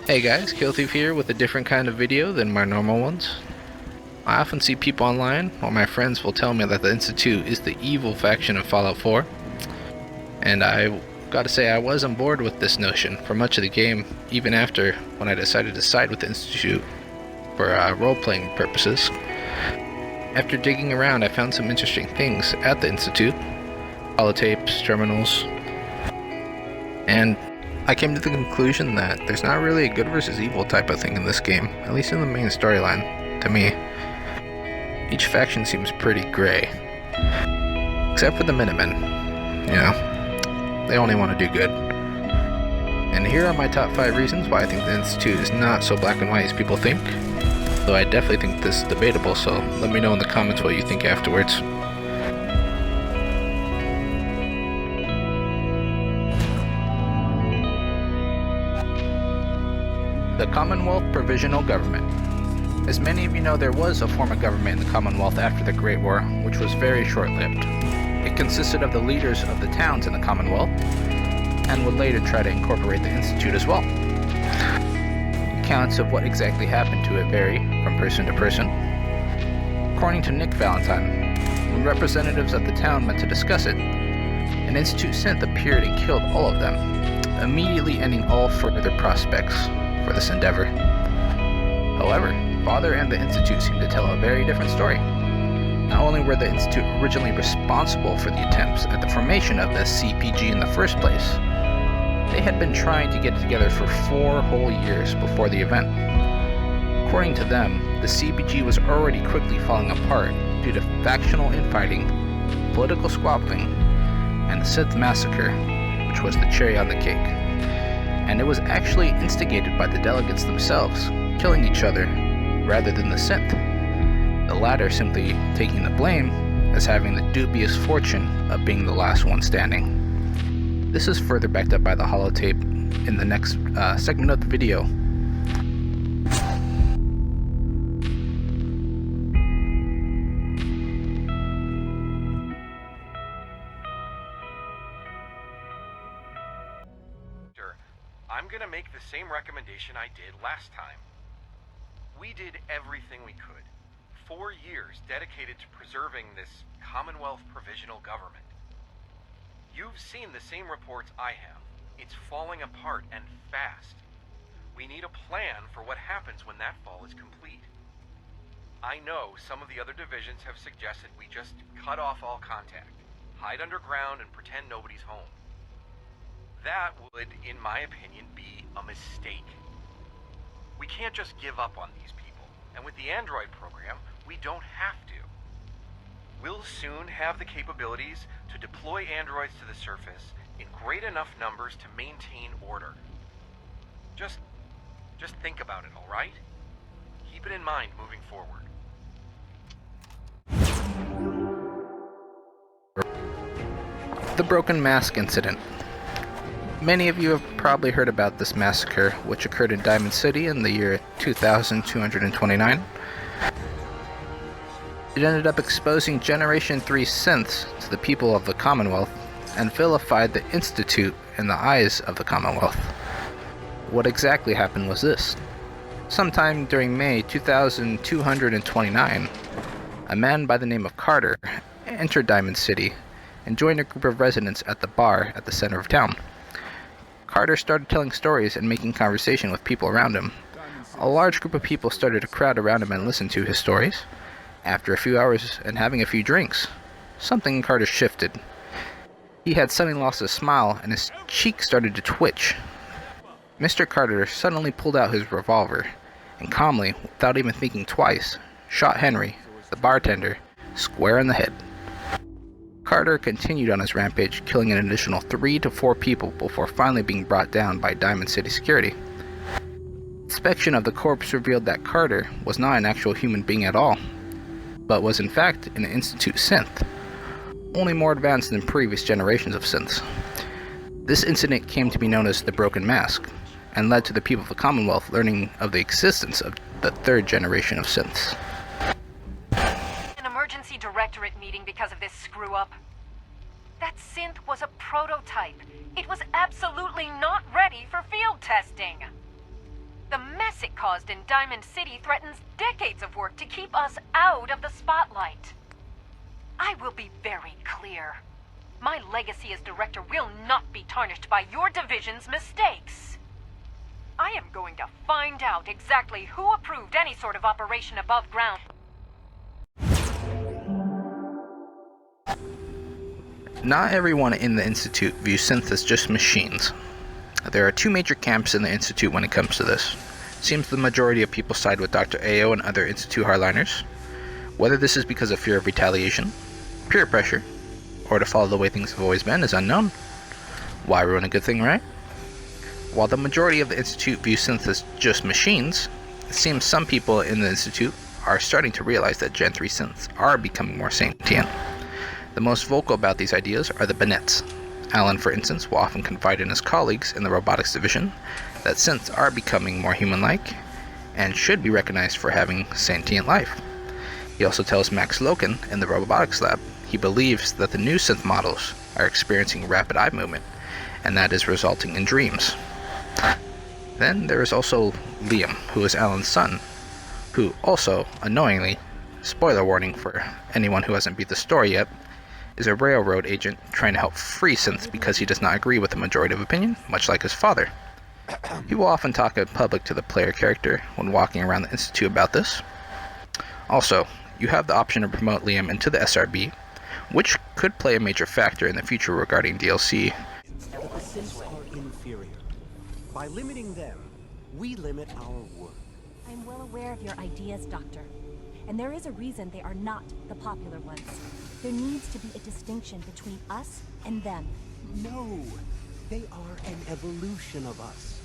Hey guys, Killthief here with a different kind of video than my normal ones. I often see people online, or my friends will tell me that the Institute is the evil faction of Fallout 4. And I gotta say, I was on board with this notion for much of the game, even after when I decided to side with the Institute for role-playing purposes. After digging around, I found some interesting things at the Institute. Holotapes, terminals, and I came to the conclusion that there's not really a good versus evil type of thing in this game, at least in the main storyline, to me. Each faction seems pretty gray. Except for the Minutemen. You know, they only want to do good. And here are my top 5 reasons why I think the Institute is not so black and white as people think. Though I definitely think this is debatable, so let me know in the comments what you think afterwards. The Commonwealth Provisional Government. As many of you know, there was a form of government in the Commonwealth after the Great War, which was very short-lived. It consisted of the leaders of the towns in the Commonwealth, and would later try to incorporate the Institute as well. Accounts of what exactly happened to it vary from person to person. According to Nick Valentine, when representatives of the town met to discuss it, an Institute synth appeared and killed all of them, immediately ending all further prospects for this endeavor. However, Father and the Institute seem to tell a very different story. Not only were the Institute originally responsible for the attempts at the formation of the CPG in the first place, they had been trying to get it together for 4 whole years before the event. According to them, the CPG was already quickly falling apart due to factional infighting, political squabbling, and the Synth massacre, which was the cherry on the cake. And it was actually instigated by the delegates themselves, killing each other rather than the Synth, the latter simply taking the blame as having the dubious fortune of being the last one standing. This is further backed up by the holotape in the next segment of the video. I'm gonna make the same recommendation I did last time. We did everything we could. 4 years dedicated to preserving this Commonwealth Provisional Government. You've seen the same reports I have. It's falling apart and fast. We need a plan for what happens when that fall is complete. I know some of the other divisions have suggested we just cut off all contact, hide underground and pretend nobody's home. That would, in my opinion, be a mistake. We can't just give up on these people, and with the Android program, we don't have to. We'll soon have the capabilities to deploy androids to the surface in great enough numbers to maintain order. Just think about it, all right? Keep it in mind moving forward. The Broken Mask Incident. Many of you have probably heard about this massacre, which occurred in Diamond City in the year 2229. It ended up exposing Generation 3 synths to the people of the Commonwealth and vilified the Institute in the eyes of the Commonwealth. What exactly happened was this. Sometime during May 2229, a man by the name of Carter entered Diamond City and joined a group of residents at the bar at the center of town. Carter started telling stories and making conversation with people around him. A large group of people started to crowd around him and listen to his stories. After a few hours and having a few drinks, something in Carter shifted. He had suddenly lost his smile and his cheek started to twitch. Mr. Carter suddenly pulled out his revolver and calmly, without even thinking twice, shot Henry, the bartender, square in the head. Carter continued on his rampage, killing an additional 3 to 4 people before finally being brought down by Diamond City security. Inspection of the corpse revealed that Carter was not an actual human being at all, but was in fact an Institute synth, only more advanced than previous generations of synths. This incident came to be known as the Broken Mask, and led to the people of the Commonwealth learning of the existence of the 3rd generation of synths. Emergency directorate meeting because of this screw-up. That synth was a prototype. It was absolutely not ready for field testing. The mess it caused in Diamond City threatens decades of work to keep us out of the spotlight. I will be very clear. My legacy as director will not be tarnished by your division's mistakes. I am going to find out exactly who approved any sort of operation above ground. Not everyone in the Institute views synths as just machines. There are two major camps in the Institute when it comes to this. It seems the majority of people side with Dr. Ao and other Institute hardliners. Whether this is because of fear of retaliation, peer pressure, or to follow the way things have always been is unknown. Why ruin a good thing, right? While the majority of the Institute view synths as just machines, it seems some people in the Institute are starting to realize that Gen 3 synths are becoming more sentient. The most vocal about these ideas are the Bennett's. Alan, for instance, will often confide in his colleagues in the robotics division that synths are becoming more human-like and should be recognized for having sentient life. He also tells Max Loken in the robotics lab he believes that the new synth models are experiencing rapid eye movement, and that is resulting in dreams. Then there is also Liam, who is Alan's son, who also, annoyingly, spoiler warning for anyone who hasn't beat the story yet, is a railroad agent trying to help free synths because he does not agree with the majority of opinion, much like his father. He will often talk in public to the player character when walking around the Institute about this. Also, you have the option to promote Liam into the SRB, which could play a major factor in the future regarding DLC. But the synths are inferior. By limiting them, we limit our work. I'm well aware of your ideas, Doctor. And there is a reason they are not the popular ones. There needs to be a distinction between us and them. No, they are an evolution of us.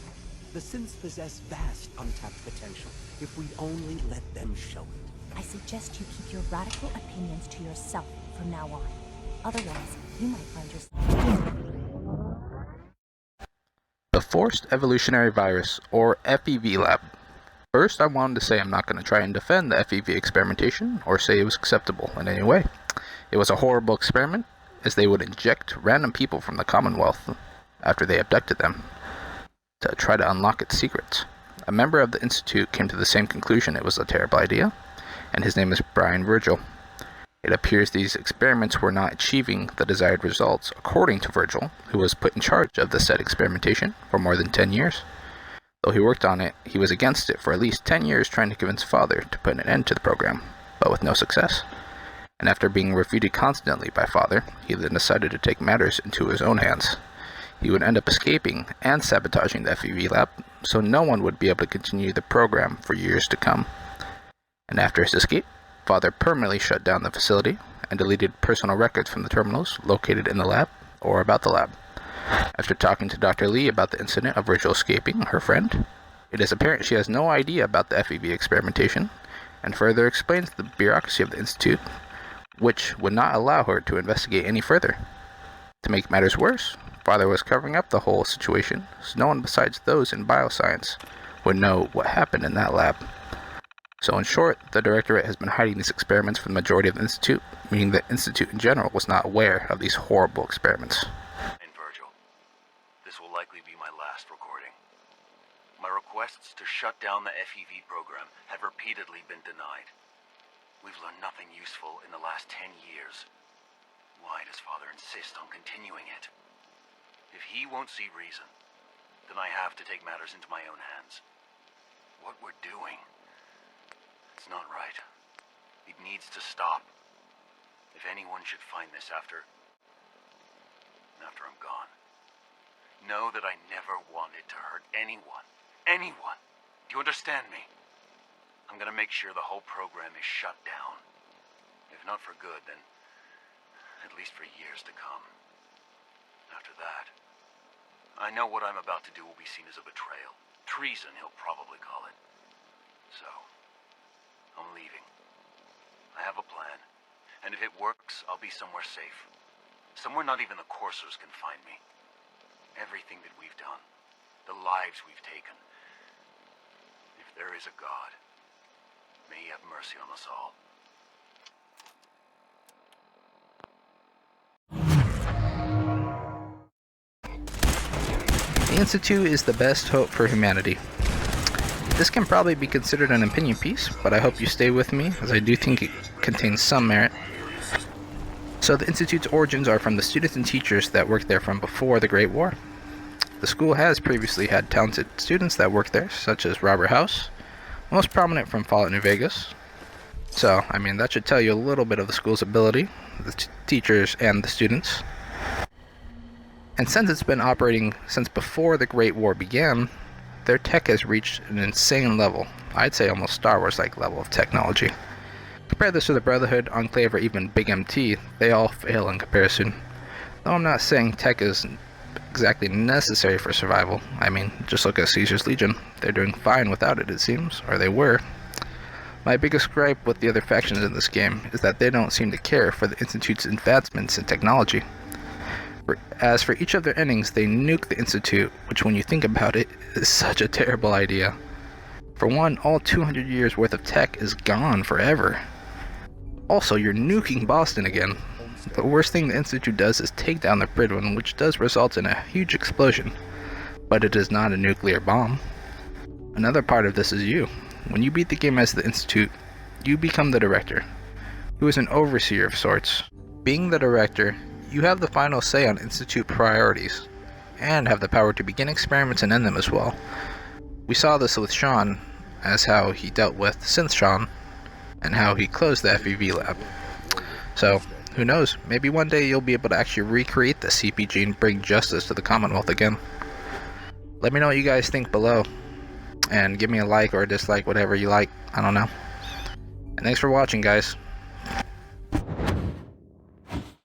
The synths possess vast untapped potential if we only let them show it. I suggest you keep your radical opinions to yourself from now on. Otherwise, you might find yourself... The Forced Evolutionary Virus, or FEV Lab. First, I wanted to say I'm not going to try and defend the FEV experimentation or say it was acceptable in any way. It was a horrible experiment, as they would inject random people from the Commonwealth after they abducted them to try to unlock its secrets. A member of the Institute came to the same conclusion it was a terrible idea, and his name is Brian Virgil. It appears these experiments were not achieving the desired results, according to Virgil, who was put in charge of the said experimentation for more than 10 years. Though he worked on it, he was against it for at least 10 years, trying to convince Father to put an end to the program, but with no success. And after being refuted constantly by Father, he then decided to take matters into his own hands. He would end up escaping and sabotaging the FEV Lab, so no one would be able to continue the program for years to come. And after his escape, Father permanently shut down the facility and deleted personal records from the terminals located in the lab or about the lab. After talking to Dr. Lee about the incident of Virgil escaping her friend, it is apparent she has no idea about the FEV experimentation, and further explains the bureaucracy of the Institute, which would not allow her to investigate any further. To make matters worse, Father was covering up the whole situation, so no one besides those in bioscience would know what happened in that lab. So in short, the Directorate has been hiding these experiments from the majority of the Institute, meaning the Institute in general was not aware of these horrible experiments. And Virgil, this will likely be my last recording. My requests to shut down the FEV program have repeatedly been denied. We've learned nothing useful in the last 10 years. Why does Father insist on continuing it? If he won't see reason, then I have to take matters into my own hands. What we're doing, it's not right. It needs to stop. If anyone should find this after I'm gone, know that I never wanted to hurt anyone. Anyone! Do you understand me? I'm gonna make sure the whole program is shut down. If not for good, then at least for years to come. After that, I know what I'm about to do will be seen as a betrayal. Treason, he'll probably call it. So, I'm leaving. I have a plan, and if it works, I'll be somewhere safe. Somewhere not even the coursers can find me. Everything that we've done, the lives we've taken. If there is a God, may he have mercy on us all. The Institute is the best hope for humanity. This can probably be considered an opinion piece, but I hope you stay with me, as I do think it contains some merit. So the Institute's origins are from the students and teachers that worked there from before the Great War. The school has previously had talented students that worked there, such as Robert House, most prominent from Fallout New Vegas. So, I mean, that should tell you a little bit of the school's ability, the teachers and the students. And since it's been operating since before the Great War began, their tech has reached an insane level. I'd say almost Star Wars-like level of technology. Compare this to the Brotherhood, Enclave, or even Big MT, they all fail in comparison. Though I'm not saying tech is exactly necessary for survival. I mean, just look at Caesar's Legion. They're doing fine without it, it seems, or they were. My biggest gripe with the other factions in this game is that they don't seem to care for the Institute's advancements in technology. As for each of their endings, they nuke the Institute, which when you think about it, is such a terrible idea. For one, all 200 years worth of tech is gone forever. Also, you're nuking Boston again. The worst thing the Institute does is take down the Provisional, which does result in a huge explosion, but it is not a nuclear bomb. Another part of this is you. When you beat the game as the Institute, you become the Director, who is an overseer of sorts. Being the Director, you have the final say on Institute priorities, and have the power to begin experiments and end them as well. We saw this with Sean, as how he dealt with Synth Sean, and how he closed the FEV Lab. So, who knows, maybe one day you'll be able to actually recreate the CPG and bring justice to the Commonwealth again. Let me know what you guys think below, and give me a like or a dislike, whatever you like, I don't know. And thanks for watching, guys.